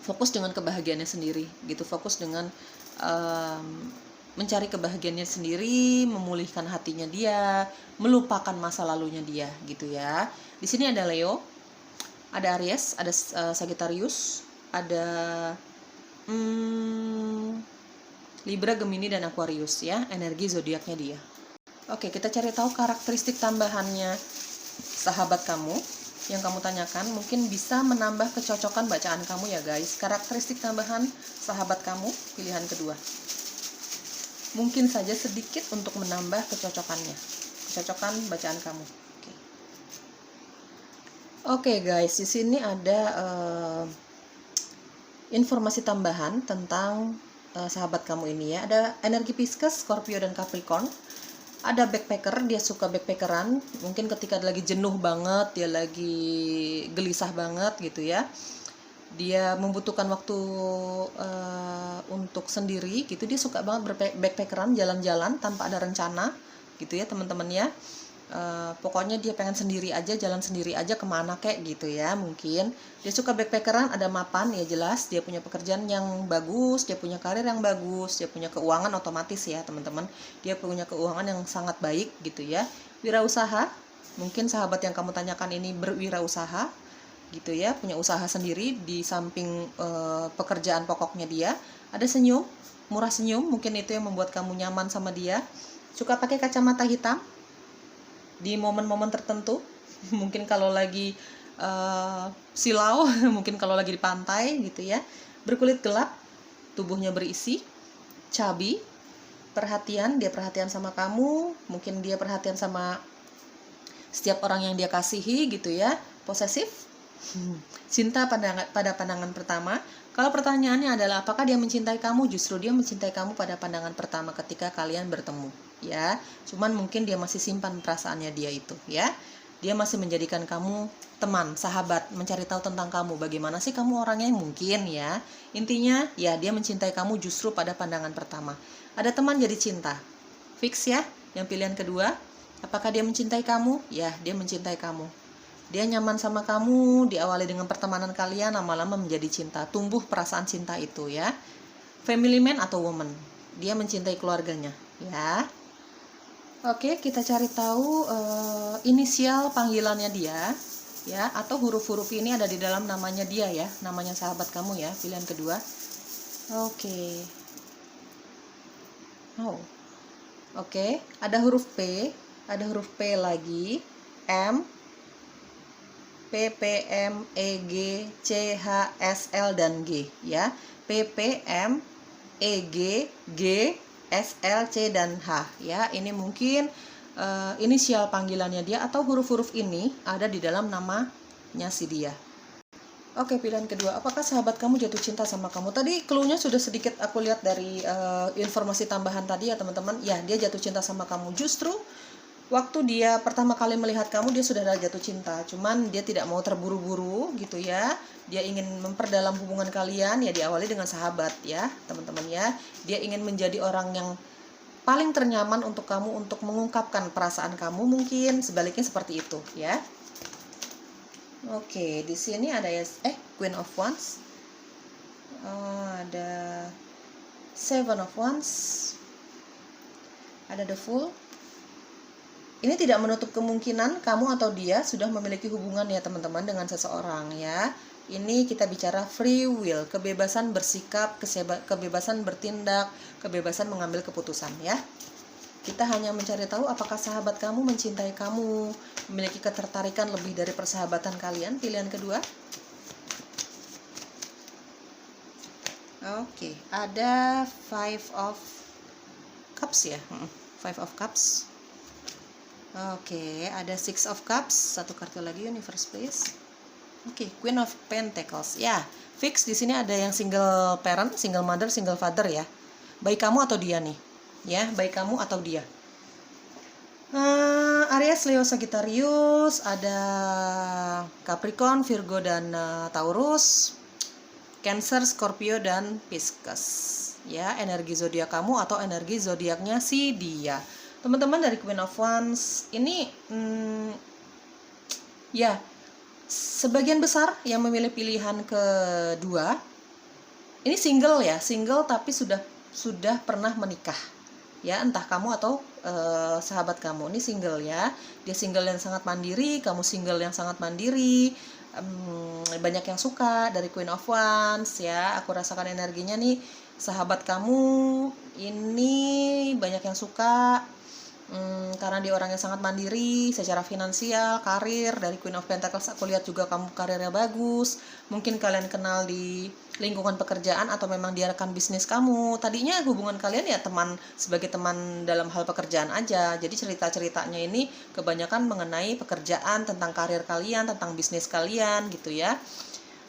fokus dengan kebahagiaannya sendiri gitu, fokus dengan mencari kebahagiaannya sendiri, memulihkan hatinya dia, melupakan masa lalunya dia gitu ya. Di sini ada Leo, ada Aries, ada Sagittarius, ada Libra, Gemini, dan Aquarius ya, energi zodiaknya dia. Oke, kita cari tahu karakteristik tambahannya sahabat kamu yang kamu tanyakan, mungkin bisa menambah kecocokan bacaan kamu ya guys. Karakteristik tambahan sahabat kamu, pilihan kedua. Mungkin saja sedikit untuk menambah kecocokannya, kecocokan bacaan kamu. Oke guys, di sini ada informasi tambahan tentang sahabat kamu ini ya. Ada energi Pisces, Scorpio, dan Capricorn. Ada backpacker, dia suka backpackeran. Mungkin ketika lagi jenuh banget, dia lagi gelisah banget gitu ya, dia membutuhkan waktu untuk sendiri gitu. Dia suka banget backpackeran, jalan-jalan tanpa ada rencana gitu ya teman-teman ya. Pokoknya dia pengen sendiri aja, jalan sendiri aja kemana kayak gitu ya. Mungkin dia suka backpackeran, ada mapan ya jelas, dia punya pekerjaan yang bagus, dia punya karir yang bagus, dia punya keuangan otomatis ya teman-teman, dia punya keuangan yang sangat baik gitu ya. Wirausaha, mungkin sahabat yang kamu tanyakan ini berwirausaha gitu ya, punya usaha sendiri di samping pekerjaan pokoknya dia. Ada senyum, murah senyum, mungkin itu yang membuat kamu nyaman sama dia. Suka pakai kacamata hitam di momen-momen tertentu, mungkin kalau lagi silau, mungkin kalau lagi di pantai gitu ya. Berkulit gelap, tubuhnya berisi, chubby, perhatian, dia perhatian sama kamu, mungkin dia perhatian sama setiap orang yang dia kasihi gitu ya. Posesif, cinta pada pandangan pertama. Kalau pertanyaannya adalah apakah dia mencintai kamu, justru dia mencintai kamu pada pandangan pertama ketika kalian bertemu ya. Cuman mungkin dia masih simpan perasaannya dia itu ya. Dia masih menjadikan kamu teman, sahabat, mencari tahu tentang kamu. Bagaimana sih kamu orangnya, mungkin ya. Intinya ya dia mencintai kamu justru pada pandangan pertama. Ada teman jadi cinta. Fix ya. Yang pilihan kedua, apakah dia mencintai kamu? Ya, dia mencintai kamu. Dia nyaman sama kamu, diawali dengan pertemanan kalian, lama-lama menjadi cinta. Tumbuh perasaan cinta itu ya. Family man atau woman. Dia mencintai keluarganya ya. Oke, kita cari tahu inisial panggilannya dia ya, atau huruf-huruf ini ada di dalam namanya dia ya, namanya sahabat kamu ya, pilihan kedua. Oke. Oke, ada huruf P, ada huruf P lagi, M, P, P, M, E, G, C, H, S, L, dan G ya. P, P, M, E, G, G, S, L, C, dan H ya. Ini mungkin inisial panggilannya dia, atau huruf-huruf ini ada di dalam namanya si dia. Oke, pilihan kedua, apakah sahabat kamu jatuh cinta sama kamu? Tadi clue-nya sudah sedikit aku lihat dari informasi tambahan tadi ya teman-teman. Ya, dia jatuh cinta sama kamu. Justru waktu dia pertama kali melihat kamu, dia sudah ada jatuh cinta. Cuman dia tidak mau terburu-buru gitu ya. Dia ingin memperdalam hubungan kalian, ya diawali dengan sahabat ya teman-teman ya. Dia ingin menjadi orang yang paling ternyaman untuk kamu, untuk mengungkapkan perasaan kamu, mungkin sebaliknya seperti itu ya. Oke, di sini ada Queen of Wands, ada Seven of Wands, ada The Fool. Ini tidak menutup kemungkinan kamu atau dia sudah memiliki hubungan ya teman-teman dengan seseorang ya. Ini kita bicara free will, kebebasan bersikap, kebebasan bertindak, kebebasan mengambil keputusan ya. Kita hanya mencari tahu apakah sahabat kamu mencintai kamu, memiliki ketertarikan lebih dari persahabatan kalian. Pilihan kedua. Oke, ada Five of Cups ya. Five of Cups. Oke, ada Six of Cups. Satu kartu lagi, Universe please. Oke, Queen of Pentacles. Ya, fix di sini ada yang single parent, single mother, single father ya. Baik kamu atau dia nih. Ya, baik kamu atau dia. Aries, Leo, Sagittarius, ada Capricorn, Virgo, dan Taurus, Cancer, Scorpio, dan Pisces. Ya, energi zodiak kamu atau energi zodiaknya si dia. Teman-teman dari Queen of Wands ini, ya, sebagian besar yang memilih pilihan kedua ini single ya, single tapi sudah pernah menikah. Ya, entah kamu atau sahabat kamu ini single ya. Dia single yang sangat mandiri, kamu single yang sangat mandiri. Banyak yang suka dari Queen of Wands ya. Aku rasakan energinya nih, sahabat kamu ini banyak yang suka. Karena dia orang yang sangat mandiri secara finansial, karir. Dari Queen of Pentacles aku lihat juga kamu karirnya bagus. Mungkin kalian kenal di lingkungan pekerjaan atau memang dia rekan bisnis kamu. Tadinya hubungan kalian ya teman, sebagai teman dalam hal pekerjaan aja. Jadi cerita-ceritanya ini kebanyakan mengenai pekerjaan, tentang karir kalian, tentang bisnis kalian gitu ya,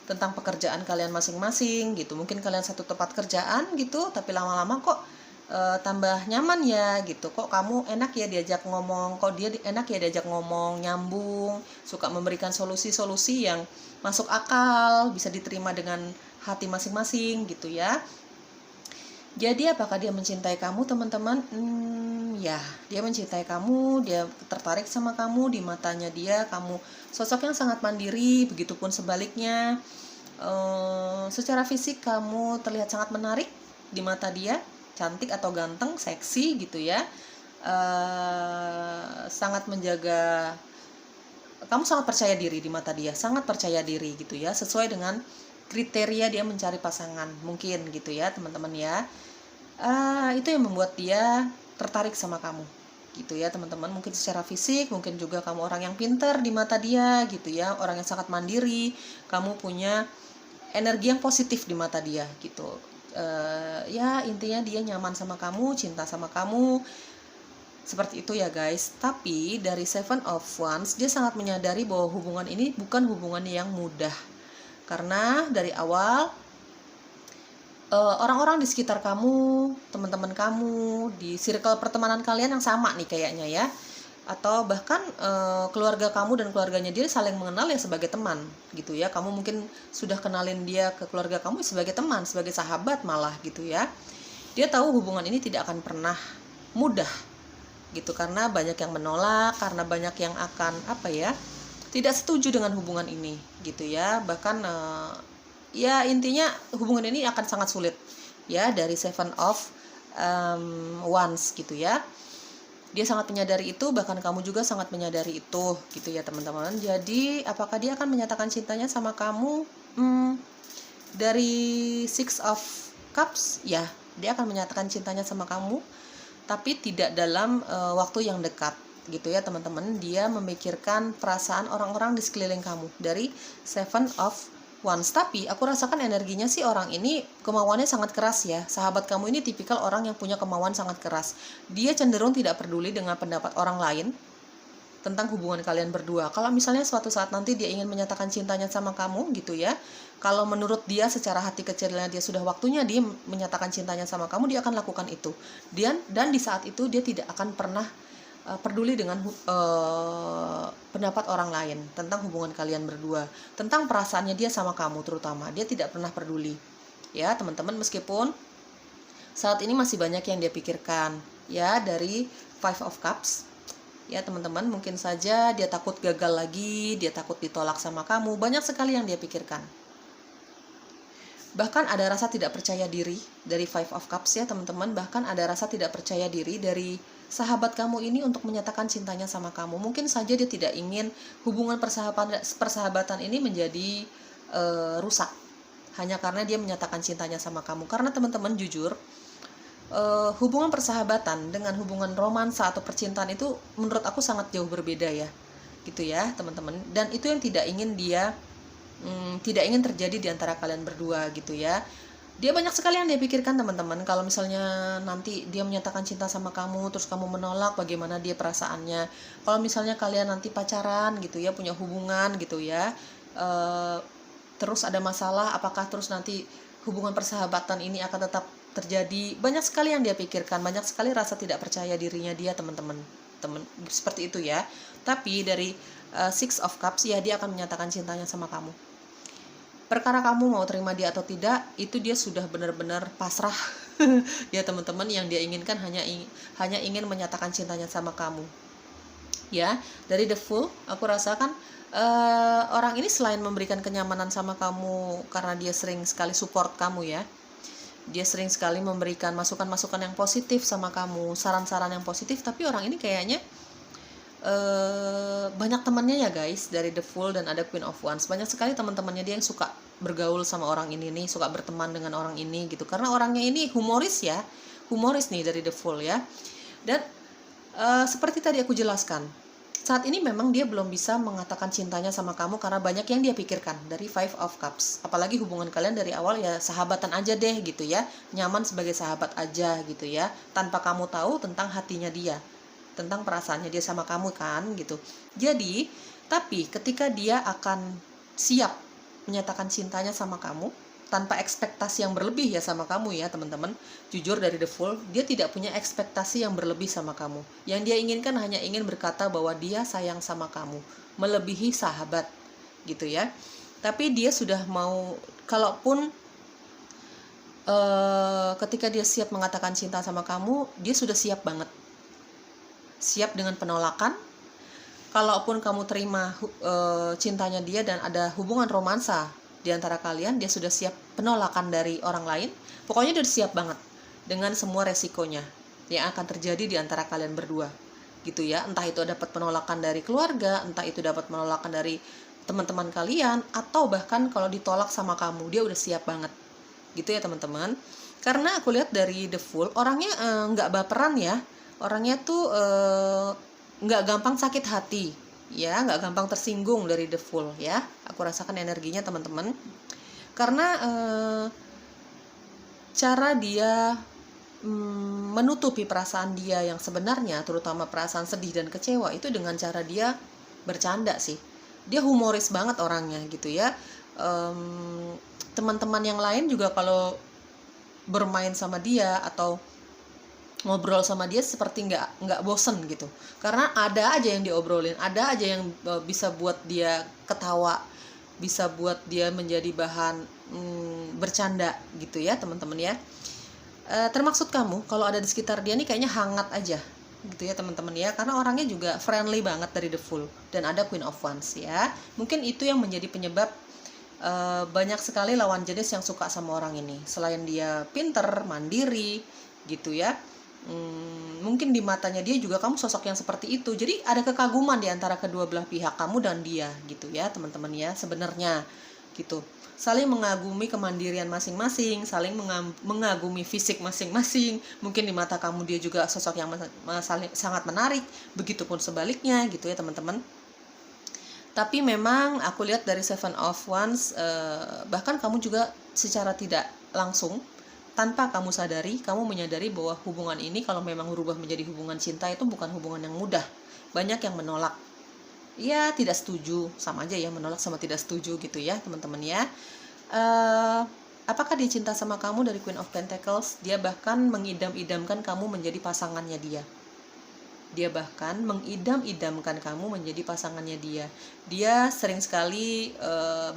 tentang pekerjaan kalian masing-masing gitu. Mungkin kalian satu tempat kerjaan gitu, tapi lama-lama kok tambah nyaman ya gitu. Kok kamu enak ya diajak ngomong, kok dia enak ya diajak ngomong, nyambung, suka memberikan solusi-solusi yang masuk akal, bisa diterima dengan hati masing-masing gitu ya. Jadi apakah dia mencintai kamu teman-teman? Ya, dia mencintai kamu, dia tertarik sama kamu. Di matanya dia kamu sosok yang sangat mandiri, begitupun sebaliknya. Secara fisik kamu terlihat sangat menarik di mata dia, cantik atau ganteng, seksi gitu ya. Sangat menjaga, kamu sangat percaya diri di mata dia, sangat percaya diri gitu ya, sesuai dengan kriteria dia mencari pasangan mungkin gitu ya teman-teman ya. Itu yang membuat dia tertarik sama kamu gitu ya teman-teman. Mungkin secara fisik, mungkin juga kamu orang yang pintar di mata dia gitu ya, orang yang sangat mandiri, kamu punya energi yang positif di mata dia gitu. Ya intinya dia nyaman sama kamu, cinta sama kamu, seperti itu ya guys. Tapi dari Seven of Wands dia sangat menyadari bahwa hubungan ini bukan hubungan yang mudah, karena dari awal orang-orang di sekitar kamu, teman-teman kamu, di circle pertemanan kalian yang sama nih kayaknya ya, atau bahkan keluarga kamu dan keluarganya dia saling mengenal ya sebagai teman gitu ya. Kamu mungkin sudah kenalin dia ke keluarga kamu sebagai teman, sebagai sahabat malah gitu ya. Dia tahu hubungan ini tidak akan pernah mudah gitu, karena banyak yang menolak, karena banyak yang akan tidak setuju dengan hubungan ini gitu ya. Bahkan ya intinya hubungan ini akan sangat sulit ya, dari Seven of Wands gitu ya. Dia sangat menyadari itu, bahkan kamu juga sangat menyadari itu gitu ya teman-teman. Jadi apakah dia akan menyatakan cintanya sama kamu? Dari Six of Cups ya, dia akan menyatakan cintanya sama kamu, tapi tidak dalam waktu yang dekat gitu ya teman-teman. Dia memikirkan perasaan orang-orang di sekeliling kamu dari Seven of Wands. Tapi aku rasakan energinya sih orang ini kemauannya sangat keras ya. Sahabat kamu ini tipikal orang yang punya kemauan sangat keras. Dia cenderung tidak peduli dengan pendapat orang lain tentang hubungan kalian berdua. Kalau misalnya suatu saat nanti dia ingin menyatakan cintanya sama kamu gitu ya, kalau menurut dia secara hati kecilnya dia sudah waktunya dia menyatakan cintanya sama kamu, dia akan lakukan itu. Dan di saat itu dia tidak akan pernah peduli dengan pendapat orang lain tentang hubungan kalian berdua, tentang perasaannya dia sama kamu terutama. Dia tidak pernah peduli ya teman-teman, meskipun saat ini masih banyak yang dia pikirkan ya dari Five of Cups ya teman-teman. Mungkin saja dia takut gagal lagi, dia takut ditolak sama kamu, banyak sekali yang dia pikirkan. Bahkan ada rasa tidak percaya diri dari Five of Cups ya teman-teman. Bahkan ada rasa tidak percaya diri dari sahabat kamu ini untuk menyatakan cintanya sama kamu. Mungkin saja dia tidak ingin hubungan persahabatan ini menjadi rusak hanya karena dia menyatakan cintanya sama kamu. Karena teman-teman jujur, hubungan persahabatan dengan hubungan romansa atau percintaan itu menurut aku sangat jauh berbeda ya gitu ya teman-teman. Dan itu yang tidak ingin terjadi di antara kalian berdua gitu ya. Dia banyak sekali yang dia pikirkan teman-teman. Kalau misalnya nanti dia menyatakan cinta sama kamu terus kamu menolak, bagaimana dia perasaannya. Kalau misalnya kalian nanti pacaran gitu ya, punya hubungan gitu ya, terus ada masalah, apakah terus nanti hubungan persahabatan ini akan tetap terjadi. Banyak sekali yang dia pikirkan, banyak sekali rasa tidak percaya dirinya dia teman-teman. Seperti itu ya. Tapi dari Six of Cups ya, dia akan menyatakan cintanya sama kamu. Perkara kamu mau terima dia atau tidak, itu dia sudah benar-benar pasrah ya teman-teman. Yang dia inginkan hanya ingin menyatakan cintanya sama kamu ya. Dari The Fool aku rasakan orang ini selain memberikan kenyamanan sama kamu karena dia sering sekali support kamu ya, dia sering sekali memberikan masukan-masukan yang positif sama kamu, saran-saran yang positif. Tapi orang ini kayaknya banyak temannya ya guys, dari The Fool dan ada Queen of Wands. Banyak sekali teman-temannya dia yang suka bergaul sama orang ini nih, suka berteman dengan orang ini gitu. Karena orangnya ini humoris nih dari The Fool ya. Dan seperti tadi aku jelaskan, saat ini memang dia belum bisa mengatakan cintanya sama kamu karena banyak yang dia pikirkan dari Five of Cups. Apalagi hubungan kalian dari awal ya sahabatan aja deh gitu ya, nyaman sebagai sahabat aja gitu ya, tanpa kamu tahu tentang hatinya dia, tentang perasaannya dia sama kamu kan gitu. Jadi, tapi ketika dia akan siap menyatakan cintanya sama kamu tanpa ekspektasi yang berlebih ya sama kamu ya teman-teman. Jujur dari The Fool, dia tidak punya ekspektasi yang berlebih sama kamu. Yang dia inginkan hanya ingin berkata bahwa dia sayang sama kamu, melebihi sahabat gitu ya. Tapi dia sudah mau, kalaupun ketika dia siap mengatakan cinta sama kamu, dia sudah siap banget. Siap dengan penolakan. Kalaupun kamu terima cintanya dia dan ada hubungan romansa di antara kalian, dia sudah siap penolakan dari orang lain. Pokoknya dia siap banget dengan semua resikonya yang akan terjadi di antara kalian berdua gitu ya. Entah itu dapat penolakan dari keluarga, entah itu dapat penolakan dari teman-teman kalian, atau bahkan kalau ditolak sama kamu, dia udah siap banget gitu ya teman-teman. Karena aku lihat dari The Fool, orangnya nggak baperan ya. Orangnya tuh nggak gampang sakit hati ya, nggak gampang tersinggung dari The Fool ya. Aku rasakan energinya teman-teman. Karena cara dia menutupi perasaan dia yang sebenarnya, terutama perasaan sedih dan kecewa, itu dengan cara dia bercanda sih. Dia humoris banget orangnya gitu ya. Teman-teman yang lain juga kalau bermain sama dia atau ngobrol sama dia seperti nggak bosen gitu, karena ada aja yang diobrolin, ada aja yang bisa buat dia ketawa, bisa buat dia menjadi bahan bercanda gitu ya teman-teman ya. Termaksud kamu kalau ada di sekitar dia nih kayaknya hangat aja gitu ya teman-teman ya, karena orangnya juga friendly banget dari The Fool, dan ada Queen of Wands ya. Mungkin itu yang menjadi penyebab banyak sekali lawan jenis yang suka sama orang ini. Selain dia pinter, mandiri gitu ya, mungkin di matanya dia juga kamu sosok yang seperti itu. Jadi ada kekaguman di antara kedua belah pihak, kamu dan dia gitu ya teman-teman ya, sebenarnya gitu. Saling mengagumi kemandirian masing-masing, saling mengagumi fisik masing-masing. Mungkin di mata kamu dia juga sosok yang sangat menarik, begitupun sebaliknya gitu ya teman-teman. Tapi memang aku lihat dari Seven of Wands, bahkan kamu juga secara tidak langsung, tanpa kamu sadari, kamu menyadari bahwa hubungan ini kalau memang berubah menjadi hubungan cinta itu bukan hubungan yang mudah. Banyak yang menolak, ya tidak setuju, sama aja ya, menolak sama tidak setuju gitu ya teman-teman ya. Apakah dia cinta sama kamu? Dari Queen of Pentacles, dia bahkan mengidam-idamkan kamu menjadi pasangannya dia. Dia bahkan mengidam-idamkan kamu menjadi pasangannya dia. Dia sering sekali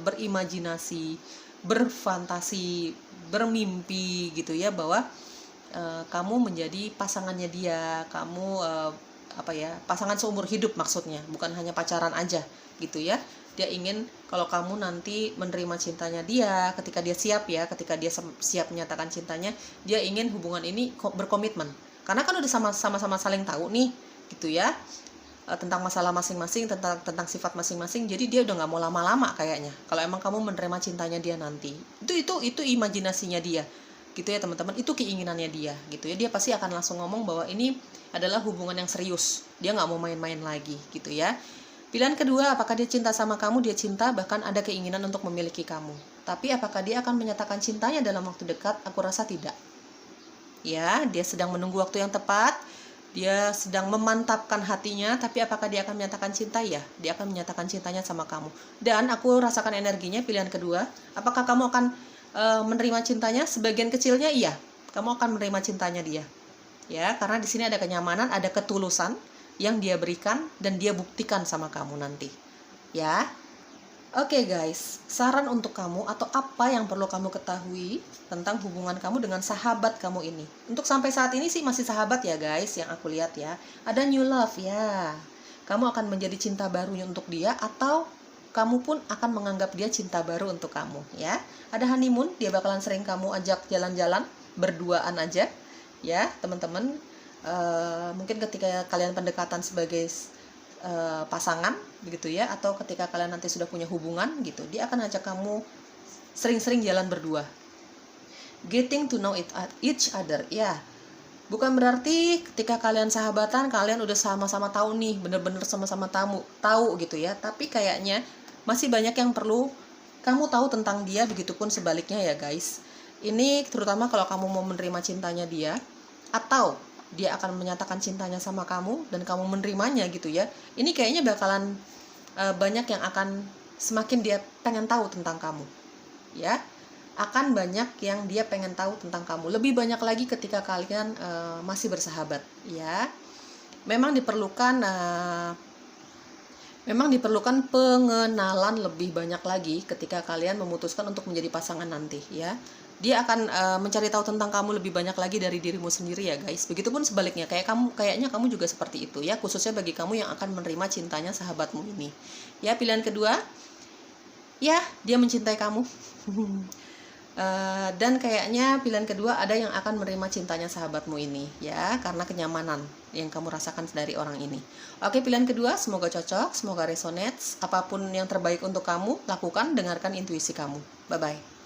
berimajinasi, berfantasi, bermimpi gitu ya, bahwa kamu menjadi pasangannya dia, kamu pasangan seumur hidup maksudnya, bukan hanya pacaran aja gitu ya. Dia ingin kalau kamu nanti menerima cintanya dia, ketika dia siap ya, ketika dia siap menyatakan cintanya, dia ingin hubungan ini berkomitmen. Karena kan udah sama-sama saling tahu nih gitu ya, tentang masalah masing-masing, tentang sifat masing-masing. Jadi dia udah nggak mau lama-lama kayaknya. Kalau emang kamu menerima cintanya dia nanti, itu imajinasinya dia gitu ya teman-teman, itu keinginannya dia gitu ya. Dia pasti akan langsung ngomong bahwa ini adalah hubungan yang serius, dia nggak mau main-main lagi gitu ya. Pilihan kedua, apakah dia cinta sama kamu? Dia cinta, bahkan ada keinginan untuk memiliki kamu. Tapi apakah dia akan menyatakan cintanya dalam waktu dekat? Aku rasa tidak ya. Dia sedang menunggu waktu yang tepat, dia sedang memantapkan hatinya. Tapi apakah dia akan menyatakan cinta? Ya, dia akan menyatakan cintanya sama kamu. Dan aku rasakan energinya pilihan kedua. Apakah kamu akan menerima cintanya? Sebagian kecilnya iya, kamu akan menerima cintanya dia ya, karena di sini ada kenyamanan, ada ketulusan yang dia berikan dan dia buktikan sama kamu nanti ya. Oke guys, saran untuk kamu atau apa yang perlu kamu ketahui tentang hubungan kamu dengan sahabat kamu ini. Untuk sampai saat ini sih masih sahabat ya guys, yang aku lihat ya. Ada new love ya, kamu akan menjadi cinta barunya untuk dia, atau kamu pun akan menganggap dia cinta baru untuk kamu ya. Ada honeymoon, dia bakalan sering kamu ajak jalan-jalan berduaan aja ya teman-teman. Mungkin ketika kalian pendekatan sebagai pasangan begitu ya, atau ketika kalian nanti sudah punya hubungan gitu, dia akan ajak kamu sering-sering jalan berdua, getting to know each other ya. Bukan berarti ketika kalian sahabatan kalian udah sama-sama tahu nih, bener-bener sama-sama tahu gitu ya. Tapi kayaknya masih banyak yang perlu kamu tahu tentang dia, begitupun sebaliknya ya guys. Ini terutama kalau kamu mau menerima cintanya dia, atau dia akan menyatakan cintanya sama kamu dan kamu menerimanya gitu ya. Ini kayaknya bakalan banyak yang akan semakin dia pengen tahu tentang kamu ya. Akan banyak yang dia pengen tahu tentang kamu, lebih banyak lagi ketika kalian masih bersahabat ya. Memang diperlukan pengenalan lebih banyak lagi ketika kalian memutuskan untuk menjadi pasangan nanti ya. Dia akan mencari tahu tentang kamu lebih banyak lagi dari dirimu sendiri ya guys. Begitupun sebaliknya, kayaknya kamu juga seperti itu ya, khususnya bagi kamu yang akan menerima cintanya sahabatmu ini ya. Pilihan kedua ya, dia mencintai kamu. Dan kayaknya pilihan kedua ada yang akan menerima cintanya sahabatmu ini ya, karena kenyamanan yang kamu rasakan dari orang ini. Oke, pilihan kedua semoga cocok, semoga resonate. Apapun yang terbaik untuk kamu lakukan, dengarkan intuisi kamu. Bye bye.